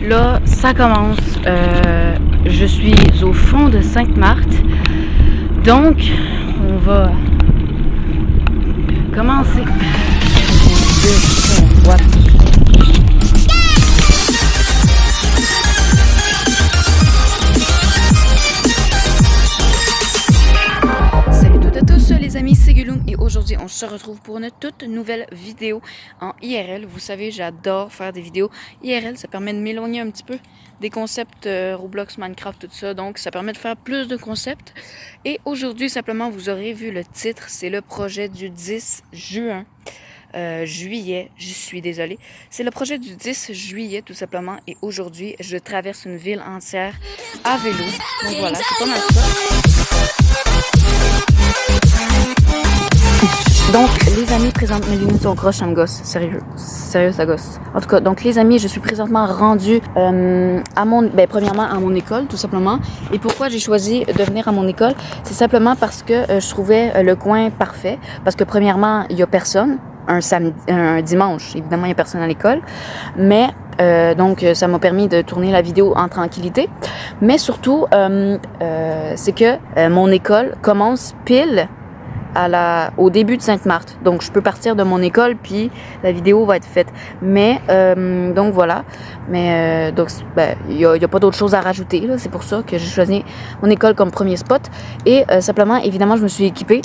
Là, ça commence. Je suis au fond de Sainte-Marthe. Donc, on va commencer. Salut toutes et tous les amis, c'est Guloum et aujourd'hui on se retrouve pour une toute nouvelle vidéo en IRL. Vous savez, j'adore faire des vidéos IRL, ça permet de m'éloigner un petit peu des concepts Roblox, Minecraft, tout ça, donc ça permet de faire plus de concepts. Et aujourd'hui, simplement, vous aurez vu le titre, c'est le projet du 10 juin. Juillet, je suis désolée. C'est le projet du 10 juillet tout simplement et aujourd'hui je traverse une ville entière à vélo. Donc voilà, c'est pas mal ça. Donc les amis, présentement, mes lunettes sont croches, ça me gosse, sérieux, ça gosse. En tout cas, donc les amis, je suis présentement rendue premièrement à mon école tout simplement. Et pourquoi j'ai choisi de venir à mon école, c'est simplement parce que je trouvais le coin parfait. Parce que premièrement, il y a personne. Un dimanche, évidemment, il n'y a personne à l'école. Mais, donc, ça m'a permis de tourner la vidéo en tranquillité. Mais surtout, c'est que mon école commence pile au début de Sainte-Marthe. Donc, je peux partir de mon école, puis la vidéo va être faite. Mais, donc, voilà. Mais, donc, il y a pas d'autre chose à rajouter, là. C'est pour ça que j'ai choisi mon école comme premier spot. Et, simplement, évidemment, je me suis équipée.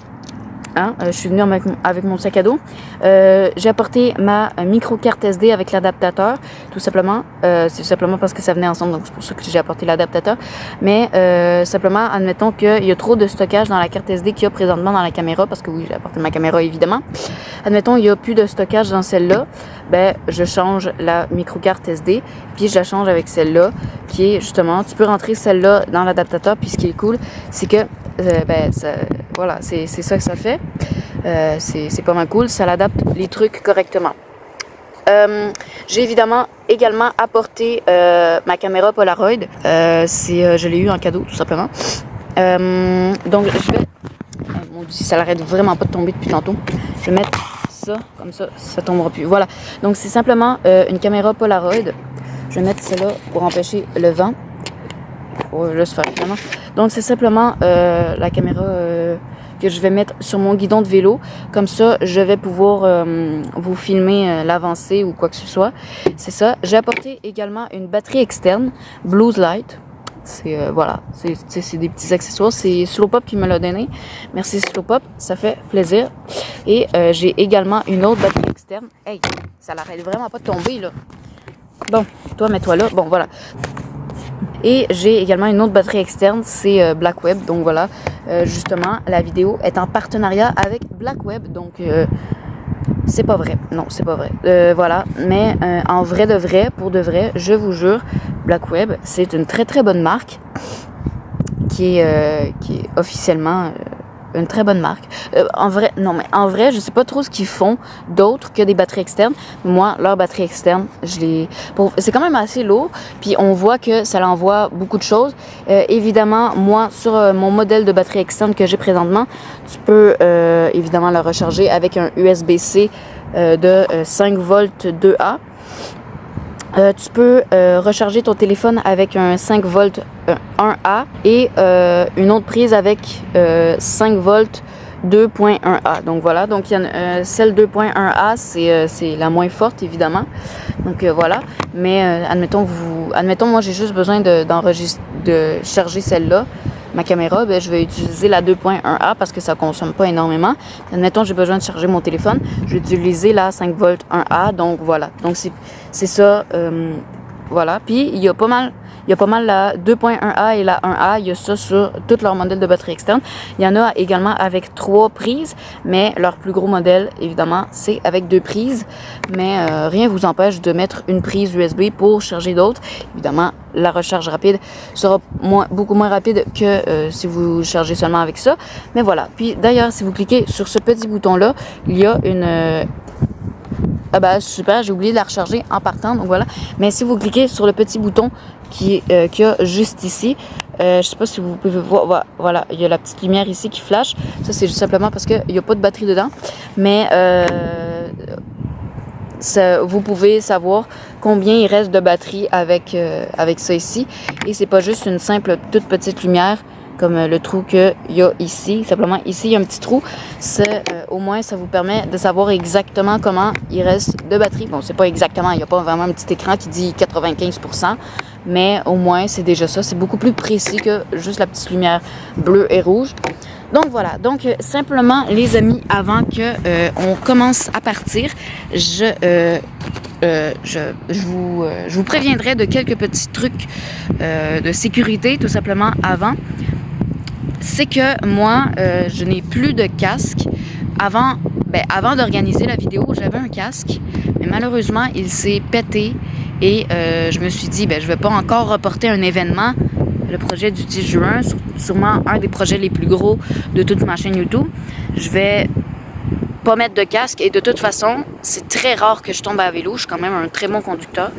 Je suis venue avec mon sac à dos. J'ai apporté ma micro-carte SD avec l'adaptateur, tout simplement. C'est simplement parce que ça venait ensemble, donc c'est pour ça que j'ai apporté l'adaptateur. Mais simplement, admettons qu'il y a trop de stockage dans la carte SD qu'il y a présentement dans la caméra, parce que oui, j'ai apporté ma caméra évidemment. Admettons, il n'y a plus de stockage dans celle-là, ben je change la micro-carte SD, puis je la change avec celle-là, qui est justement, tu peux rentrer celle-là dans l'adaptateur, puis ce qui est cool, c'est que voilà, c'est ça que ça fait. C'est pas mal cool. Ça l'adapte les trucs correctement. J'ai évidemment également apporté ma caméra Polaroid. Je l'ai eu en cadeau, tout simplement. Donc, je vais... mon Dieu, ça l'arrête vraiment pas de tomber depuis tantôt. Je vais mettre ça, comme ça tombera plus. Voilà. Donc, c'est simplement une caméra Polaroid. Je vais mettre celle-là pour empêcher le vent. Pour juste faire finalement. Donc, c'est simplement la caméra que je vais mettre sur mon guidon de vélo. Comme ça, je vais pouvoir vous filmer l'avancée ou quoi que ce soit. C'est ça. J'ai apporté également une batterie externe, Blues Light. C'est voilà, c'est des petits accessoires. C'est Slowpop qui me l'a donné. Merci Slowpop, ça fait plaisir. Et j'ai également une autre batterie externe. Hey, ça l'arrête vraiment pas de tomber, là. Bon, toi, mets-toi là. Bon, voilà. Et j'ai également une autre batterie externe, c'est Blackweb. Donc voilà, justement, la vidéo est en partenariat avec Blackweb. Donc, c'est pas vrai. Non, c'est pas vrai. Voilà, mais en vrai de vrai, pour de vrai, je vous jure, Blackweb, c'est une très très bonne marque qui est officiellement... une très bonne marque. En vrai, je sais pas trop ce qu'ils font d'autre que des batteries externes. Moi, leur batterie externe, c'est quand même assez lourd. Puis on voit que ça l'envoie beaucoup de choses. Évidemment, moi, sur mon modèle de batterie externe que j'ai présentement, tu peux évidemment la recharger avec un USB-C de 5 volts 2A. Tu peux recharger ton téléphone avec un 5 volts 1A et une autre prise avec 5 volts 2.1A. Donc voilà, donc il y a celle 2.1A, c'est la moins forte évidemment. Donc voilà, mais admettons moi j'ai juste besoin de charger celle-là. Ma caméra, je vais utiliser la 2.1A parce que ça consomme pas énormément. Admettons, j'ai besoin de charger mon téléphone, je vais utiliser la 5 volts 1A. Donc voilà. Donc c'est ça. Voilà. Puis il y a pas mal la 2.1A et la 1A. Il y a ça sur tous leurs modèles de batterie externe. Il y en a également avec 3 prises, mais leur plus gros modèle, évidemment, c'est avec 2 prises. Mais rien vous empêche de mettre une prise USB pour charger d'autres. Évidemment, la recharge rapide sera beaucoup moins rapide que si vous chargez seulement avec ça. Mais voilà. Puis d'ailleurs, si vous cliquez sur ce petit bouton-là, il y a une... super, j'ai oublié de la recharger en partant, donc voilà. Mais si vous cliquez sur le petit bouton qu'il y a juste ici, je sais pas si vous pouvez voir, voilà, il y a la petite lumière ici qui flash. Ça, c'est juste simplement parce qu'il n'y a pas de batterie dedans. Mais vous pouvez savoir combien il reste de batterie avec ça ici. Et c'est pas juste une simple toute petite lumière comme le trou qu'il y a ici. Simplement, ici, il y a un petit trou. Au moins, ça vous permet de savoir exactement comment il reste de batterie. Bon, c'est pas exactement, il n'y a pas vraiment un petit écran qui dit 95%, mais au moins, c'est déjà ça. C'est beaucoup plus précis que juste la petite lumière bleue et rouge. Donc voilà, donc simplement les amis, avant que on commence à partir, je vous préviendrai de quelques petits trucs de sécurité tout simplement avant. C'est que moi, je n'ai plus de casque. Avant d'organiser la vidéo, j'avais un casque, mais malheureusement, il s'est pété et je me suis dit, je ne vais pas encore reporter un événement, le projet du 10 juin, sûrement un des projets les plus gros de toute ma chaîne YouTube. Je vais pas mettre de casque et de toute façon, c'est très rare que je tombe à vélo. Je suis quand même un très bon conducteur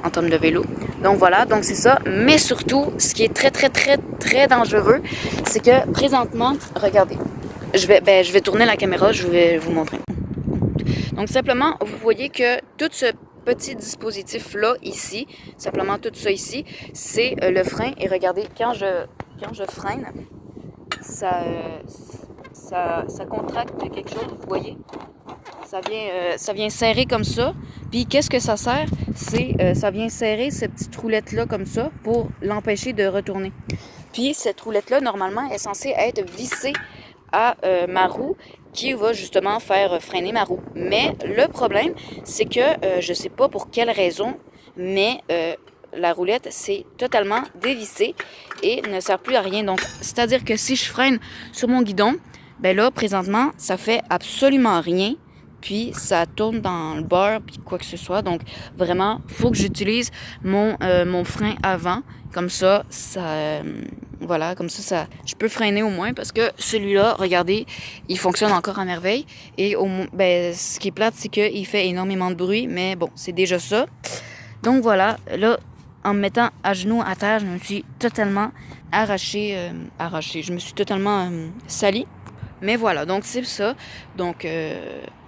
en termes de vélo. Donc voilà, donc c'est ça. Mais surtout, ce qui est très, très, très, très dangereux, c'est que présentement, regardez, je vais tourner la caméra, je vais vous montrer. Donc simplement, vous voyez que tout ce petit dispositif-là ici, simplement tout ça ici, c'est le frein. Et regardez, quand je freine, ça contracte quelque chose, vous voyez? Ça vient serrer comme ça. Puis qu'est-ce que ça sert? Ça vient serrer cette petite roulette-là comme ça pour l'empêcher de retourner. Puis cette roulette-là, normalement, est censée être vissée à ma roue qui va justement faire freiner ma roue. Mais le problème, c'est que je sais pas pour quelle raison, mais la roulette s'est totalement dévissée et ne sert plus à rien. Donc, c'est-à-dire que si je freine sur mon guidon, là, présentement, ça fait absolument rien. Puis, ça tourne dans le beurre, puis quoi que ce soit. Donc, vraiment, il faut que j'utilise mon frein avant. Comme ça, voilà, comme ça, je peux freiner au moins. Parce que celui-là, regardez, il fonctionne encore à merveille. Et ce qui est plate, c'est qu'il fait énormément de bruit. Mais bon, c'est déjà ça. Donc, voilà, là, en me mettant à genoux à terre, je me suis totalement arraché. Je me suis totalement salie. Mais voilà, donc c'est ça. Donc,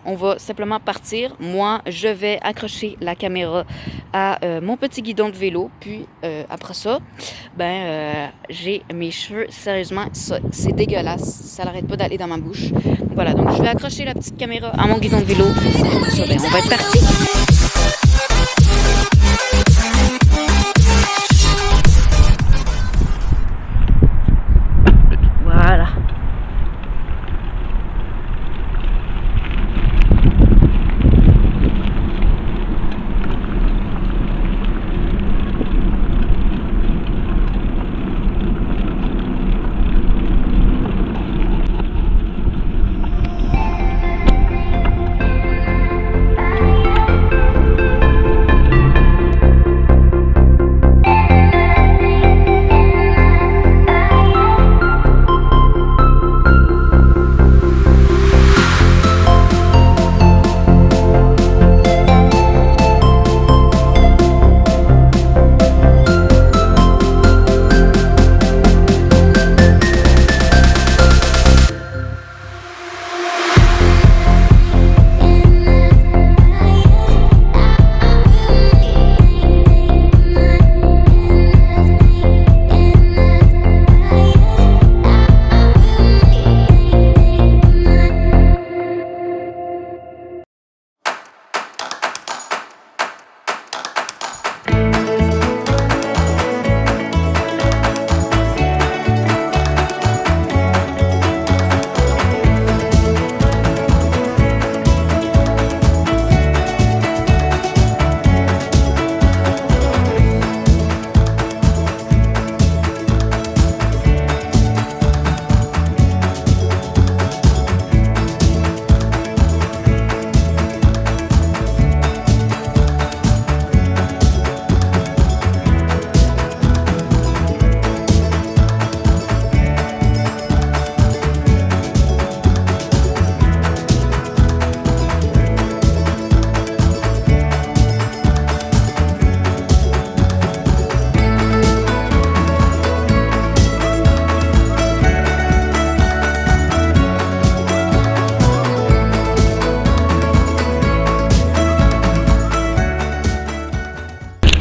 on va simplement partir. Moi, je vais accrocher la caméra à mon petit guidon de vélo. Puis, après ça, j'ai mes cheveux. Sérieusement, ça, c'est dégueulasse. Ça n'arrête pas d'aller dans ma bouche. Voilà, donc je vais accrocher la petite caméra à mon guidon de vélo. Après ça, on va être parti. Voilà.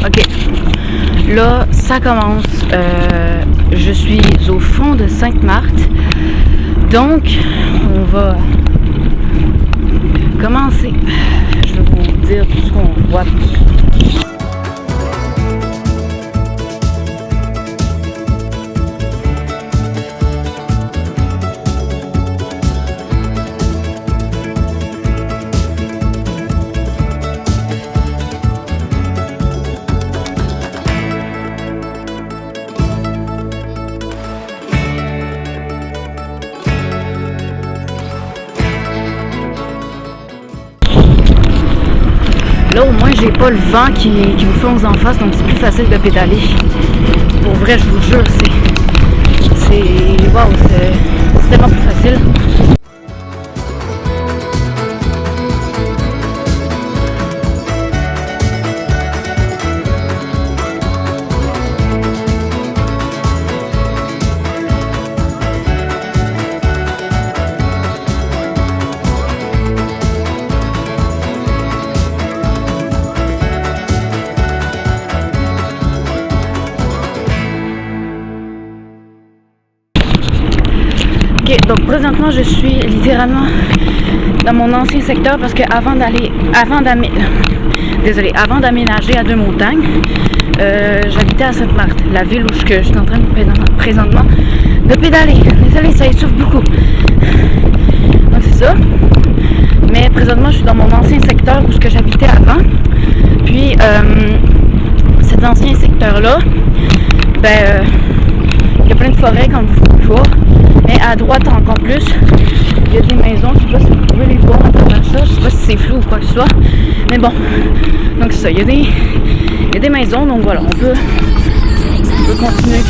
Ok, là ça commence. Je suis au fond de Sainte-Marthe, donc on va commencer. Je vais vous dire tout ce qu'on voit. Là au moins j'ai pas le vent qui vous fonce en face, donc c'est plus facile de pédaler. Pour vrai, je vous jure, waouh, c'est tellement plus facile. Donc présentement je suis littéralement dans mon ancien secteur parce que avant d'aménager à Deux-Montagnes, j'habitais à Sainte-Marthe, la ville où je suis en train de présentement de pédaler. Désolée, ça essouffle beaucoup. Donc c'est ça. Mais présentement je suis dans mon ancien secteur où j'habitais avant. Puis cet ancien secteur là, il y a plein de forêts comme vous pouvez voir. Mais à droite encore plus, il y a des maisons, je sais pas si vous pouvez les voir à travers ça, je sais pas si c'est flou ou quoi que ce soit. Mais bon, donc c'est ça, il y a des maisons, donc voilà, on peut continuer.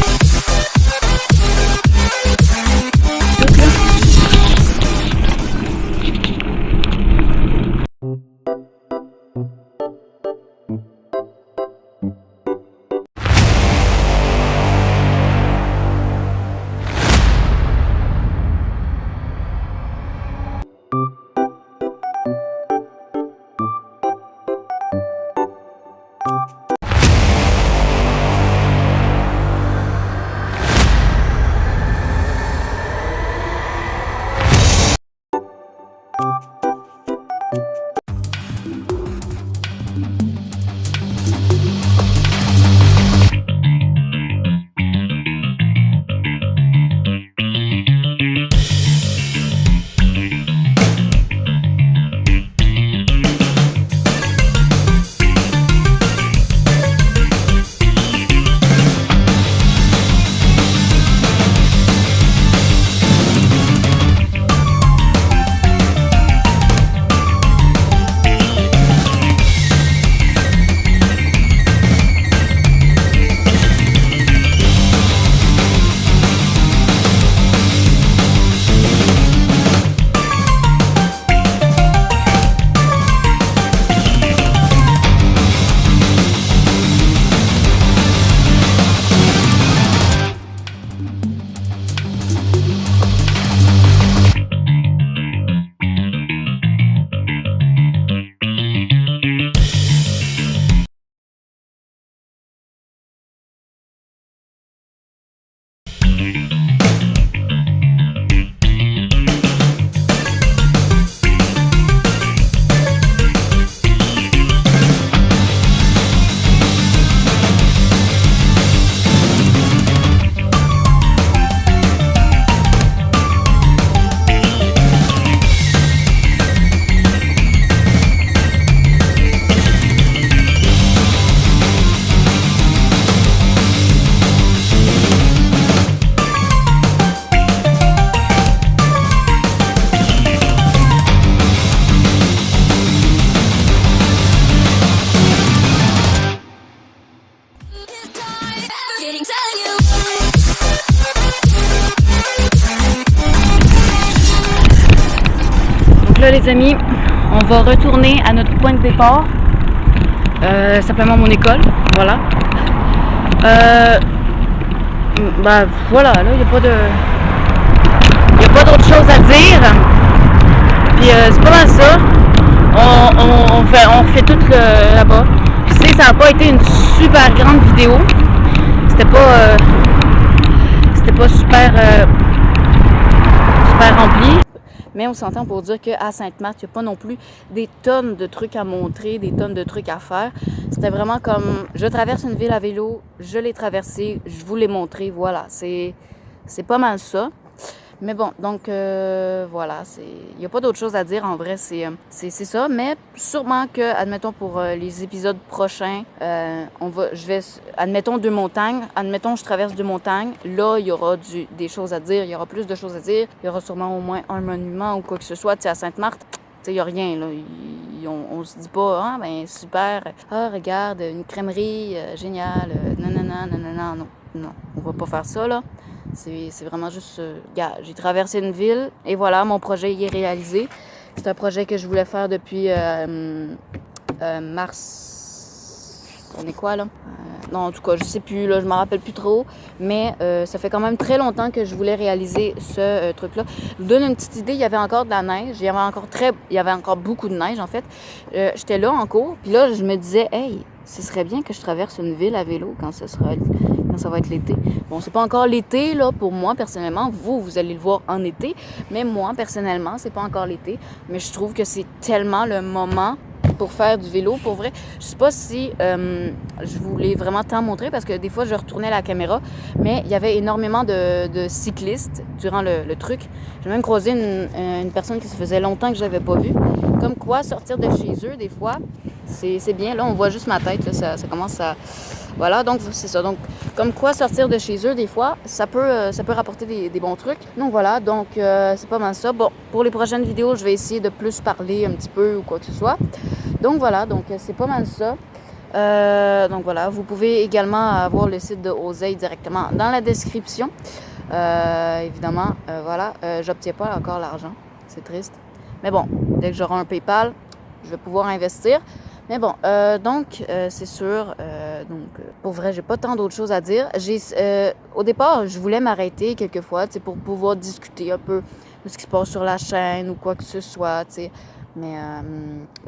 là les amis, on va retourner à notre point de départ, simplement mon école, voilà. Bah voilà, là il n'y a pas d'autre chose à dire. Puis c'est pas mal ça. On fait tout là-bas. sais, ça n'a pas été une super grande vidéo. C'était pas super rempli. Mais on s'entend pour dire qu'à Sainte-Marthe, il n'y a pas non plus des tonnes de trucs à montrer, des tonnes de trucs à faire. C'était vraiment comme, je traverse une ville à vélo, je l'ai traversée, je vous l'ai montré, voilà. C'est pas mal ça. Mais bon, donc voilà, il n'y a pas d'autre chose à dire en vrai, c'est ça. Mais sûrement que, admettons pour les épisodes prochains, admettons 2 montagnes, admettons je traverse 2 montagnes, là il y aura des choses à dire, il y aura plus de choses à dire, il y aura sûrement au moins un monument ou quoi que ce soit, tu sais, à Sainte-Marthe. Il n'y a rien, là. On se dit pas, ah, ben super, ah, regarde, une crèmerie, génial, nanana, non, on va pas faire ça, là. C'est vraiment juste, j'ai traversé une ville et voilà, mon projet y est réalisé. C'est un projet que je voulais faire depuis mars. On est quoi là? Non, en tout cas, je sais plus, là, je m'en rappelle plus trop. Mais ça fait quand même très longtemps que je voulais réaliser ce truc-là. Je vous donne une petite idée, il y avait encore de la neige. Il y avait encore beaucoup de neige en fait. J'étais là en cours, puis là, je me disais, hey, ce serait bien que je traverse une ville à vélo quand ça va être l'été. Bon, c'est pas encore l'été, là, pour moi, personnellement. Vous allez le voir en été. Mais moi, personnellement, c'est pas encore l'été. Mais je trouve que c'est tellement le moment pour faire du vélo, pour vrai. Je sais pas si je voulais vraiment t'en montrer parce que des fois, je retournais la caméra, mais il y avait énormément de cyclistes durant le truc. J'ai même croisé une personne qui se faisait longtemps que je n'avais pas vue. Comme quoi, sortir de chez eux, des fois, c'est bien. Là, on voit juste ma tête. Là, ça commence à... Voilà, donc c'est ça. Donc, comme quoi, sortir de chez eux, des fois, ça peut rapporter des bons trucs. Donc voilà, donc c'est pas mal ça. Bon, pour les prochaines vidéos, je vais essayer de plus parler un petit peu ou quoi que ce soit. Donc voilà, donc c'est pas mal ça. Donc voilà, vous pouvez également avoir le site de Oseille directement dans la description. Évidemment, voilà, j'obtiens pas encore l'argent. C'est triste. Mais bon, dès que j'aurai un PayPal, je vais pouvoir investir. Mais bon, donc, c'est sûr, pour vrai, j'ai pas tant d'autres choses à dire. Au départ, je voulais m'arrêter quelquefois, tu sais, pour pouvoir discuter un peu de ce qui se passe sur la chaîne ou quoi que ce soit, tu sais. Mais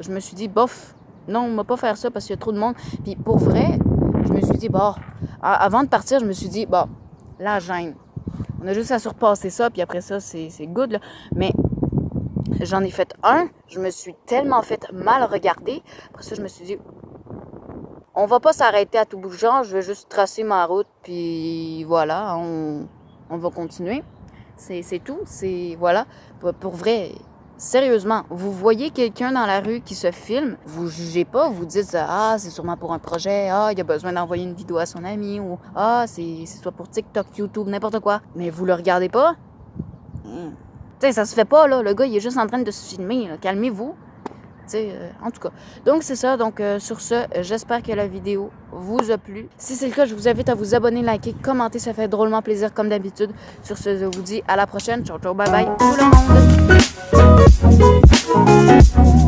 je me suis dit, bof, non, on va pas faire ça parce qu'il y a trop de monde. Puis pour vrai, je me suis dit, bon, avant de partir, je me suis dit, bon, la gêne. On a juste à surpasser ça, puis après ça, c'est good, là. Mais j'en ai fait un, je me suis tellement fait mal regarder. Après ça, je me suis dit, on va pas s'arrêter à tout bout de champ, je vais juste tracer ma route, puis voilà, on va continuer. C'est tout, voilà. Pour vrai, sérieusement, vous voyez quelqu'un dans la rue qui se filme, vous jugez pas, vous dites, ah, c'est sûrement pour un projet, ah, il a besoin d'envoyer une vidéo à son ami, ou ah, c'est soit pour TikTok, YouTube, n'importe quoi. Mais vous le regardez pas? Tu sais, ça se fait pas, là. Le gars, il est juste en train de se filmer, là. Calmez-vous. En tout cas. Donc, c'est ça. Donc, sur ce, j'espère que la vidéo vous a plu. Si c'est le cas, je vous invite à vous abonner, liker, commenter. Ça fait drôlement plaisir, comme d'habitude. Sur ce, je vous dis à la prochaine. Ciao, ciao, bye bye, tout le monde.